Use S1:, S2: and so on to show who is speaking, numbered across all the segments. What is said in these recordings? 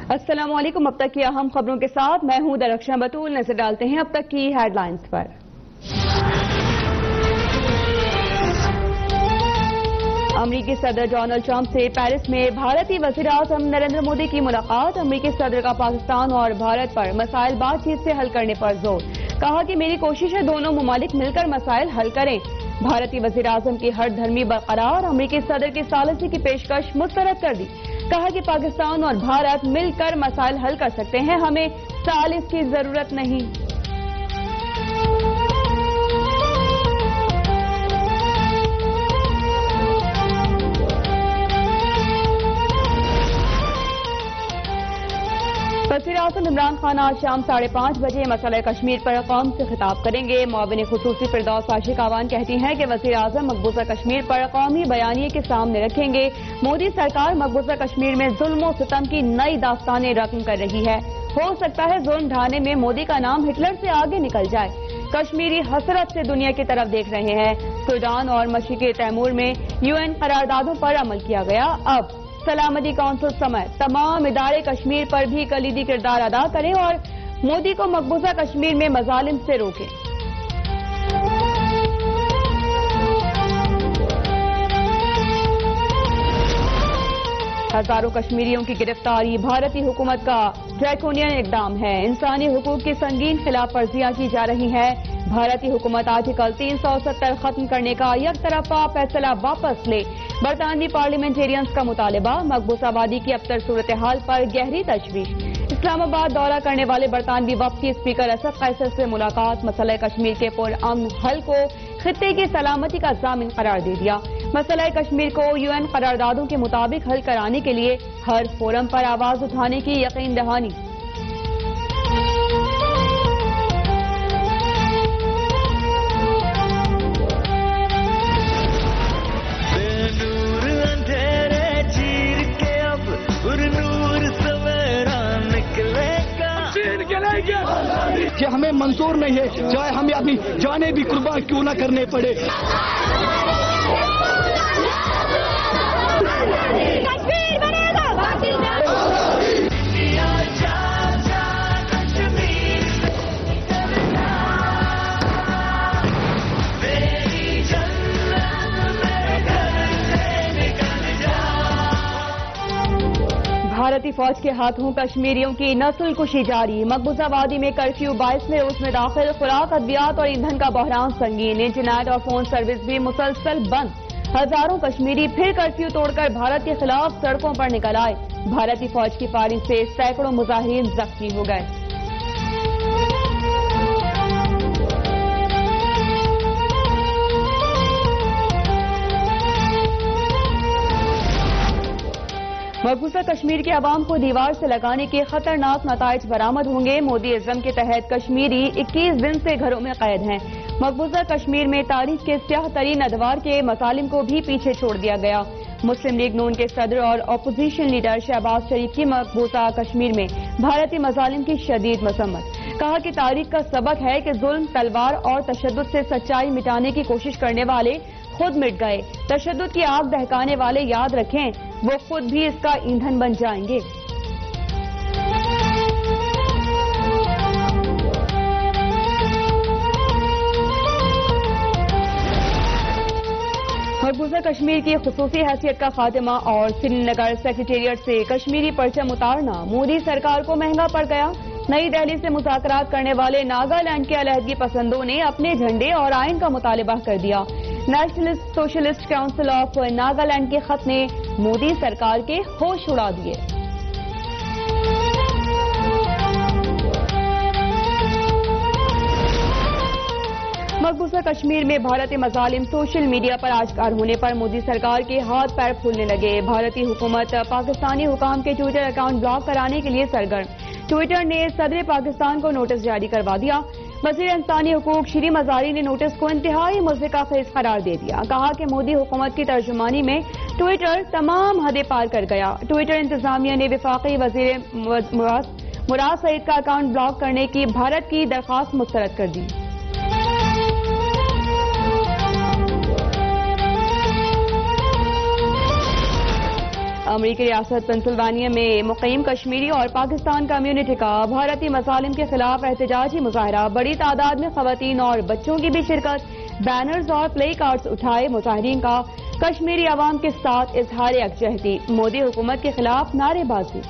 S1: السلام علیکم، اب تک کی اہم خبروں کے ساتھ میں ہوں درخشاں بطول۔ نظر ڈالتے ہیں اب تک کی ہیڈ لائنز پر۔ امریکی صدر ڈونلڈ ٹرمپ سے پیرس میں بھارتی وزیر اعظم نریندر مودی کی ملاقات۔ امریکی صدر کا پاکستان اور بھارت پر مسائل بات چیت سے حل کرنے پر زور۔ کہا کہ میری کوشش ہے دونوں ممالک مل کر مسائل حل کریں۔ بھارتی وزیر اعظم کی ہر دھرمی برقرار، امریکی صدر کی ثالثی کی پیشکش مسترد کر دی۔ کہا کہ پاکستان اور بھارت مل کر مسائل حل کر سکتے ہیں، ہمیں ثالث کی ضرورت نہیں۔ وزیر اعظم عمران خان آج شام 5:30 بجے مسئلہ کشمیر پر قوم سے خطاب کریں گے۔ معاون خصوصی فردوس عاشق آوان کہتی ہیں کہ وزیر اعظم مقبوضہ کشمیر پر قومی بیانیے کے سامنے رکھیں گے۔ مودی سرکار مقبوضہ کشمیر میں ظلم و ستم کی نئی داستانیں رقم کر رہی ہے۔ ہو سکتا ہے ظلم ڈھانے میں مودی کا نام ہٹلر سے آگے نکل جائے۔ کشمیری حسرت سے دنیا کی طرف دیکھ رہے ہیں۔ سوڈان اور مشرقی تیمور میں UN قراردادوں پر عمل کیا گیا۔ اب سلامتی کونسل سمیت تمام ادارے کشمیر پر بھی کلیدی کردار ادا کریں اور مودی کو مقبوضہ کشمیر میں مظالم سے روکیں۔ ہزاروں کشمیریوں کی گرفتاری بھارتی حکومت کا ڈریکونین اقدام ہے۔ انسانی حقوق کی سنگین خلاف ورزیاں کی جا رہی ہیں۔ بھارتی حکومت آرٹیکل 370 ختم کرنے کا یک طرفہ فیصلہ واپس لے۔ برطانوی پارلیمنٹیرینز کا مطالبہ۔ مقبوضہ آبادی کی ابتر صورتحال پر گہری تشویش۔ اسلام آباد دورہ کرنے والے برطانوی وفد کی اسپیکر اسد قیصر سے ملاقات۔ مسئلہ کشمیر کے پرامن حل کو خطے کی سلامتی کا ضامن قرار دے دیا۔ مسئلہ کشمیر کو UN قراردادوں کے مطابق حل کرانے کے لیے ہر فورم پر آواز اٹھانے کی یقین دہانی۔
S2: کہ ہمیں منظور نہیں ہے چاہے ہمیں اپنی جانیں بھی قربان کیوں نہ کرنے پڑے۔
S1: بھارتی فوج کے ہاتھوں کشمیریوں کی نسل کشی جاری۔ مقبوضہ وادی میں کرفیو 22ویں روز میں داخل۔ خوراک، ادویات اور ایندھن کا بحران سنگین۔ انٹرنیٹ اور فون سروس بھی مسلسل بند۔ ہزاروں کشمیری پھر کرفیو توڑ کر بھارت کے خلاف سڑکوں پر نکل آئے۔ بھارتی فوج کی فائرنگ سے سینکڑوں مظاہرین زخمی ہو گئے۔ مقبوضہ کشمیر کے عوام کو دیوار سے لگانے کے خطرناک نتائج برآمد ہوں گے۔ مودی ازم کے تحت کشمیری 21 دن سے گھروں میں قید ہیں۔ مقبوضہ کشمیر میں تاریخ کے سیاہ ترین ادوار کے مظالم کو بھی پیچھے چھوڑ دیا گیا۔ مسلم لیگ نون کے صدر اور اپوزیشن لیڈر شہباز شریف کی مقبوضہ کشمیر میں بھارتی مظالم کی شدید مذمت۔ کہا کہ تاریخ کا سبق ہے کہ ظلم، تلوار اور تشدد سے سچائی مٹانے کی کوشش کرنے والے خود مٹ گئے۔ تشدد کی آگ دہکانے والے یاد رکھیں وہ خود بھی اس کا ایندھن بن جائیں گے۔ مقبوضہ کشمیر کی خصوصی حیثیت کا خاتمہ اور سری نگر سیکریٹریٹ سے کشمیری پرچم اتارنا مودی سرکار کو مہنگا پڑ گیا۔ نئی دہلی سے مذاکرات کرنے والے ناگالینڈ کے علیحدگی پسندوں نے اپنے جھنڈے اور آئین کا مطالبہ کر دیا۔ Nationalist socialist council of Nagaland کے خط نے مودی سرکار کے ہوش اڑا دیے۔ مقبوضہ کشمیر میں بھارتی مظالم سوشل میڈیا پر آشکار ہونے پر مودی سرکار کے ہاتھ پیر پھولنے لگے۔ بھارتی حکومت پاکستانی حکام کے ٹویٹر اکاؤنٹ بلاک کرانے کے لیے سرگرم۔ ٹویٹر نے صدر پاکستان کو نوٹس جاری کروا دیا۔ وزیر انسانی حقوق شری مزاری نے نوٹس کو انتہائی مضحکہ خیز قرار دے دیا۔ کہا کہ مودی حکومت کی ترجمانی میں ٹویٹر تمام حدیں پار کر گیا۔ ٹویٹر انتظامیہ نے وفاقی وزیر مراد سعید کا اکاؤنٹ بلاک کرنے کی بھارت کی درخواست مسترد کر دی۔ امریکی ریاست پنسلوانیا میں مقیم کشمیری اور پاکستان کمیونٹی کا بھارتی مظالم کے خلاف احتجاجی مظاہرہ، بڑی تعداد میں خواتین اور بچوں کی بھی شرکت، بینرز اور پلے کارڈز اٹھائے مظاہرین کا کشمیری عوام کے ساتھ اظہار یکجہتی، مودی حکومت کے خلاف نعرے بازی۔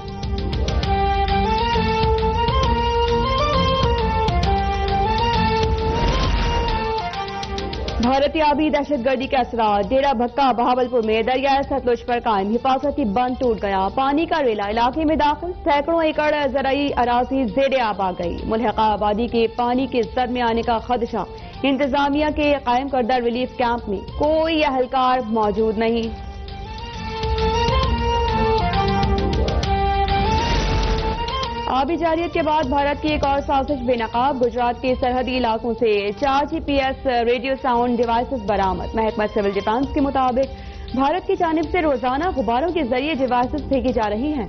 S1: بھارتی آبی دہشت گردی کے اثرات، ڈیرہ بھکا بہاولپور میں دریائے ستلج پر قائم حفاظتی بند ٹوٹ گیا، پانی کا ریلا علاقے میں داخل، سینکڑوں ایکڑ زرعی اراضی زیر آب آ گئی، ملحقہ آبادی کے پانی کے زد میں آنے کا خدشہ، انتظامیہ کے قائم کردہ ریلیف کیمپ میں کوئی اہلکار موجود نہیں۔ آبی جارحیت کے بعد بھارت کی ایک اور سازش بے نقاب، گجرات کے سرحدی علاقوں سے 4 GPS ریڈیو ساؤنڈ ڈیوائسز برآمد، محکمہ سول ڈیفنس کے مطابق بھارت کی جانب سے روزانہ غباروں کے ذریعے ڈیوائسز پھینکی جا رہی ہیں۔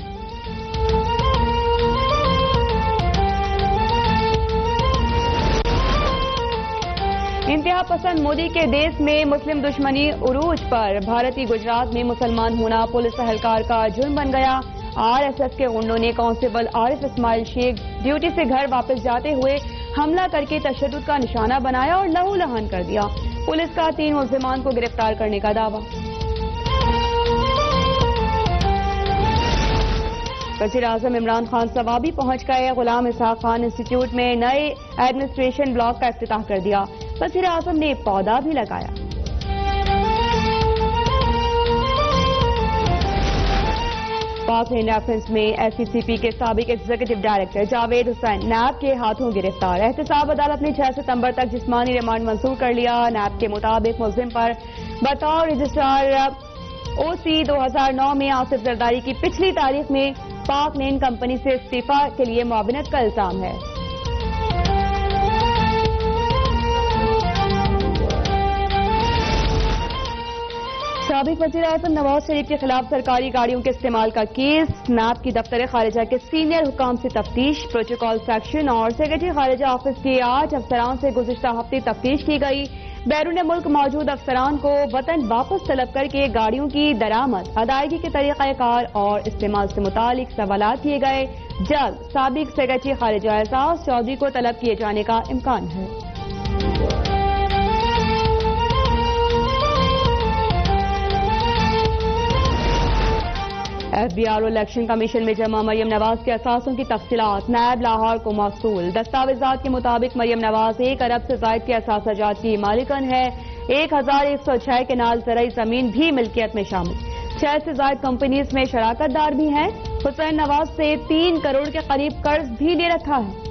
S1: انتہا پسند مودی کے دیس میں مسلم دشمنی عروج پر، بھارتی گجرات میں مسلمان ہونا پولیس اہلکار کا جرم بن گیا، RSS کے غنڈوں نے کانسٹیبل عارف اسماعیل شیخ ڈیوٹی سے گھر واپس جاتے ہوئے حملہ کر کے تشدد کا نشانہ بنایا اور لہو لہان کر دیا، پولیس کا 3 ملزمان کو گرفتار کرنے کا دعویٰ۔ وزیر اعظم عمران خان ثوابی پہنچ گئے، غلام اسحاق خان انسٹیٹیوٹ میں نئے ایڈمنسٹریشن بلاک کا افتتاح کر دیا، وزیر اعظم نے پودا بھی لگایا۔ پاک لینڈ ریفرنس میں SCCP کے سابق ایگزیکٹو ڈائریکٹر جاوید حسین نیب کے ہاتھوں گرفتار، احتساب عدالت نے 6 ستمبر تک جسمانی ریمانڈ منظور کر لیا، نیب کے مطابق ملزم پر بطور رجسٹرار OC 2009 میں آصف زرداری کی پچھلی تاریخ میں پاک لینڈ کمپنی سے استعفی کے لیے معاونت کا الزام ہے۔ سابق وزیر اعظم نواز شریف کے خلاف سرکاری گاڑیوں کے استعمال کا کیس، نیب کی دفتر خارجہ کے سینئر حکام سے تفتیش، پروٹوکول سیکشن اور سیکرٹری خارجہ آفس کے 8 افسران سے گزشتہ ہفتے تفتیش کی گئی، بیرون ملک موجود افسران کو وطن واپس طلب کر کے گاڑیوں کی درآمد، ادائیگی کے طریقہ کار اور استعمال سے متعلق سوالات کیے گئے، جلد سابق سیکرٹری خارجہ اعزاز چودھری کو طلب کیے جانے کا امکان ہے۔ FBR الیکشن کمیشن میں جمع مریم نواز کے اثاثوں کی تفصیلات نیب لاہور کو موصول، دستاویزات کے مطابق مریم نواز 1 ارب سے زائد کے اثاثہ جات کی مالکن ہے، 1106 کنال زرعی زمین بھی ملکیت میں شامل، 6 سے زائد کمپنیز میں شراکت دار بھی ہیں، حسین نواز سے 3 کروڑ کے قریب قرض بھی لے رکھا ہے۔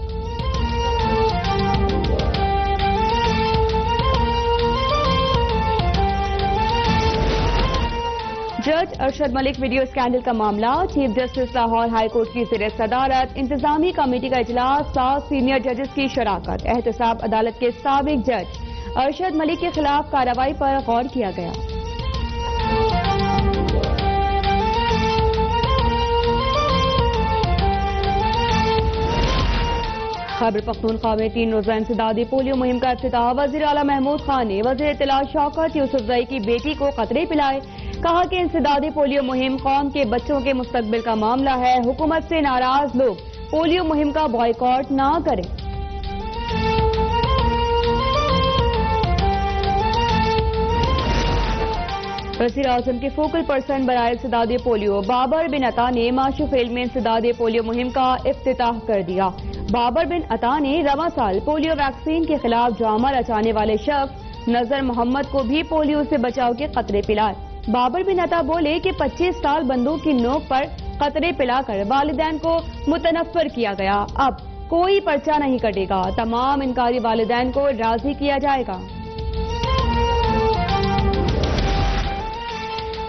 S1: جج ارشد ملک ویڈیو اسکینڈل کا معاملہ، chief justice Lahore high court کی زیر صدارت انتظامی کمیٹی کا اجلاس، 7 سینئر ججز کی شراکت، احتساب عدالت کے سابق جج ارشد ملک کے خلاف کارروائی پر غور کیا گیا۔ خیبر پختونخوا میں 3 روزہ انسدادی پولیو مہم کا افتتاح، وزیر اعلیٰ محمود خان نے وزیر اطلاع شوکت یوسفزئی کی بیٹی کو قطرے پلائے، کہا کہ انسدادی پولیو مہم قوم کے بچوں کے مستقبل کا معاملہ ہے، حکومت سے ناراض لوگ پولیو مہم کا بائیکاٹ نہ کریں۔ وزیر اعظم کے فوکل پرسن برائے انسدادی پولیو بابر بن عطا نے ماشوفیل میں انسدادی پولیو مہم کا افتتاح کر دیا۔ بابر بن عطا نے رواں سال پولیو ویکسین کے خلاف ڈرامہ رچانے والے شخص نذر محمد کو بھی پولیو سے بچاؤ کے قطرے پلائے۔ بابر بن عطا بولے کہ 25 سال بندوق کی نوک پر قطرے پلا کر والدین کو متنفر کیا گیا، اب کوئی پرچہ نہیں کٹے گا، تمام انکاری والدین کو راضی کیا جائے گا۔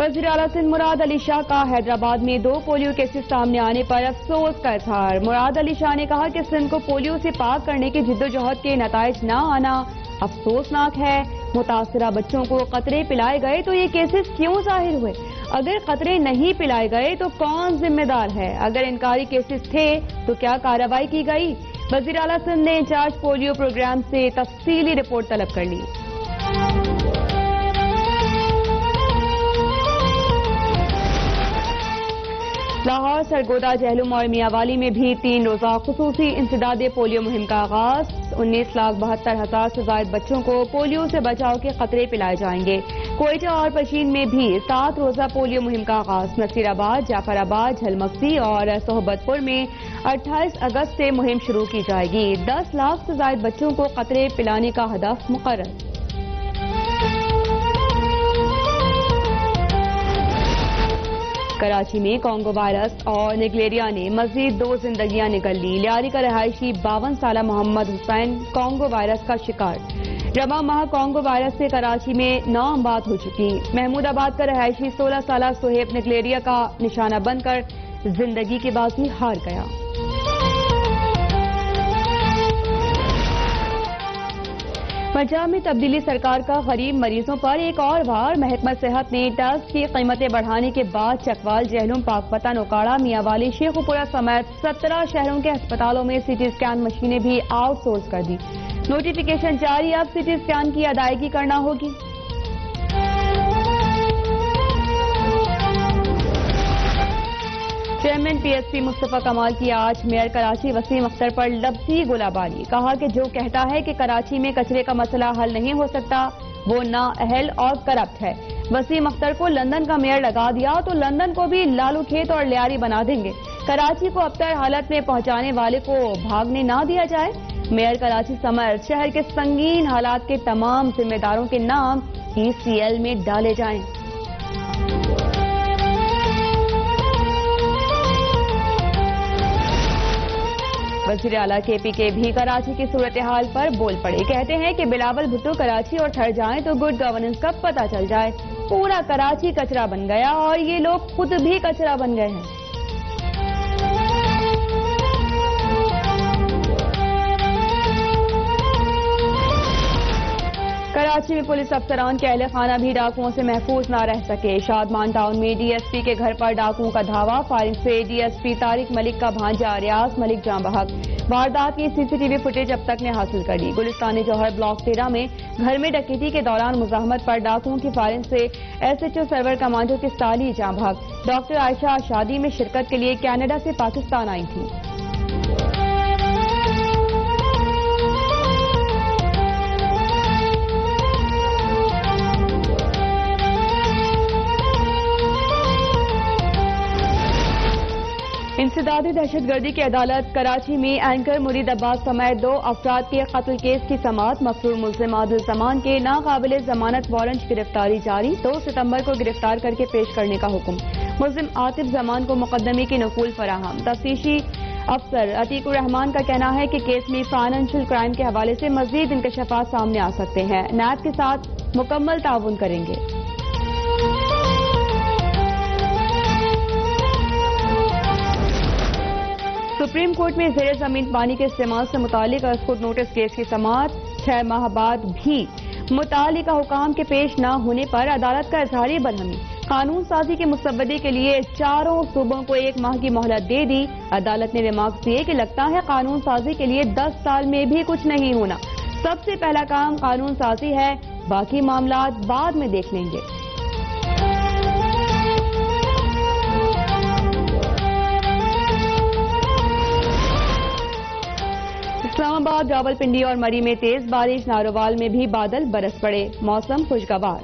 S1: وزیر اعلیٰ سندھ مراد علی شاہ کا حیدرآباد میں 2 پولیو کیسز سامنے آنے پر افسوس کا اظہار، مراد علی شاہ نے کہا کہ سندھ کو پولیو سے پاک کرنے کی جدوجہد کے نتائج نہ آنا افسوسناک ہے، متاثرہ بچوں کو قطرے پلائے گئے تو یہ کیسز کیوں ظاہر ہوئے، اگر قطرے نہیں پلائے گئے تو کون ذمہ دار ہے، اگر انکاری کیسز تھے تو کیا کارروائی کی گئی۔ وزیر اعلیٰ سندھ نے انچارج پولیو پروگرام سے تفصیلی رپورٹ طلب کر لی۔ لاہور، سرگودا، جہلم اور میاں والی میں بھی 3 روزہ خصوصی انسداد پولیو مہم کا آغاز۔ 19,72,000 سے زائد بچوں کو پولیو سے بچاؤ کے قطرے پلائے جائیں گے۔ کوئٹہ اور پشین میں بھی 7 روزہ پولیو مہم کا آغاز۔ نصیر آباد، جعفر آباد، جھلمکسی اور صحبت پور میں 28 اگست سے مہم شروع کی جائے گی۔ 10 لاکھ سے زائد بچوں کو قطرے پلانے کا ہدف مقرر۔ کراچی میں کانگو وائرس اور نگلیریا نے مزید 2 زندگیاں نگل لی۔ لیاری کا رہائشی 52 سالہ محمد حسین کانگو وائرس کا شکار۔ رواں ماہ کانگو وائرس سے کراچی میں 9 اموات ہو چکی۔ محمود آباد کا رہائشی 16 سالہ سہیب نگلیریا کا نشانہ بن کر زندگی کی بازی ہار گیا۔ پنجاب میں تبدیلی سرکار کا غریب مریضوں پر ایک اور وار۔ محکمہ صحت نے ٹیسٹ کی قیمتیں بڑھانے کے بعد چکوال، جہلم، پاک پتن، اوکاڑہ، میاں والی، شیخو پورہ سمیت 17 شہروں کے ہسپتالوں میں سی ٹی اسکین مشینیں بھی آؤٹ سورس کر دی۔ نوٹیفیکیشن جاری، اب سی ٹی اسکین کی ادائیگی کرنا ہوگی۔ چیئرمین پی ایس پی مصطفیٰ کمال کی آج میئر کراچی وسیم اختر پر لفظی گولہ باری۔ کہا کہ جو کہتا ہے کہ کراچی میں کچرے کا مسئلہ حل نہیں ہو سکتا وہ نااہل اور کرپٹ ہے۔ وسیم اختر کو لندن کا میئر لگا دیا تو لندن کو بھی لالو کھیت اور لیاری بنا دیں گے۔ کراچی کو ابتر حالت میں پہنچانے والے کو بھاگنے نہ دیا جائے۔ میئر کراچی سمیت شہر کے سنگین حالات کے تمام ذمہ داروں کے نام ای سی ایل میں ڈالے جائیں۔ وزیر اعلیٰ کے پی کے بھی کراچی کی صورتحال پر بول پڑے۔ کہتے ہیں کہ بلاول بھٹو کراچی اور تھڑ جائیں تو گڈ گورننس کا پتہ چل جائے۔ پورا کراچی کچرا بن گیا اور یہ لوگ خود بھی کچرا بن گئے ہیں۔ کراچی میں پولیس افسران کے اہل خانہ بھی ڈاکوؤں سے محفوظ نہ رہ سکے۔ شادمان ٹاؤن میں ڈی ایس پی کے گھر پر ڈاکوؤں کا دھاوا۔ فائرنگ سے ڈی ایس پی طارق ملک کا بھانجا ریاض ملک جاں بحق۔ واردات کی سی سی ٹی وی فوٹیج اب تک نے حاصل کر لی۔ گلستان جوہر بلاک 13 میں گھر میں ڈکیتی کے دوران مزاحمت پر ڈاکوؤں کی فائرنگ سے ایس ایچ او سرور کمانڈو کی سالی جاں بحق۔ ڈاکٹر عائشہ شادی میں شرکت کے لیے کینیڈا سے پاکستان آئی تھیں۔ انسدادی دہشت گردی کی عدالت کراچی میں اینکر مرید عباس سمیت 2 افراد کے قتل کیس کی سماعت۔ مفرور ملزم عادل زمان کے ناقابل ضمانت وارنٹ کی گرفتاری جاری۔ 2 ستمبر کو گرفتار کر کے پیش کرنے کا حکم۔ ملزم عاطف زمان کو مقدمے کی نقول فراہم۔ تفتیشی افسر عتیق الرحمان کا کہنا ہے کہ کیس میں فائنینشل کرائم کے حوالے سے مزید انکشافات سامنے آ سکتے ہیں۔ نیب کے ساتھ مکمل تعاون کریں گے۔ سپریم کورٹ میں زیر زمین پانی کے استعمال سے متعلق از خود نوٹس کیس کی سماعت۔ 6 ماہ بعد بھی متعلقہ حکام کے پیش نہ ہونے پر عدالت کا اظہار برہمی۔ قانون سازی کے مسودے کے لیے 4 صوبوں کو 1 ماہ کی مہلت دے دی۔ عدالت نے ریمارکس دیے کہ لگتا ہے قانون سازی کے لیے 10 سال میں بھی کچھ نہیں ہونا۔ سب سے پہلا کام قانون سازی ہے، باقی معاملات بعد میں دیکھ لیں گے۔ اسلام آباد، راولپنڈی اور مری میں تیز بارش۔ نارووال میں بھی بادل برس پڑے، موسم خوشگوار۔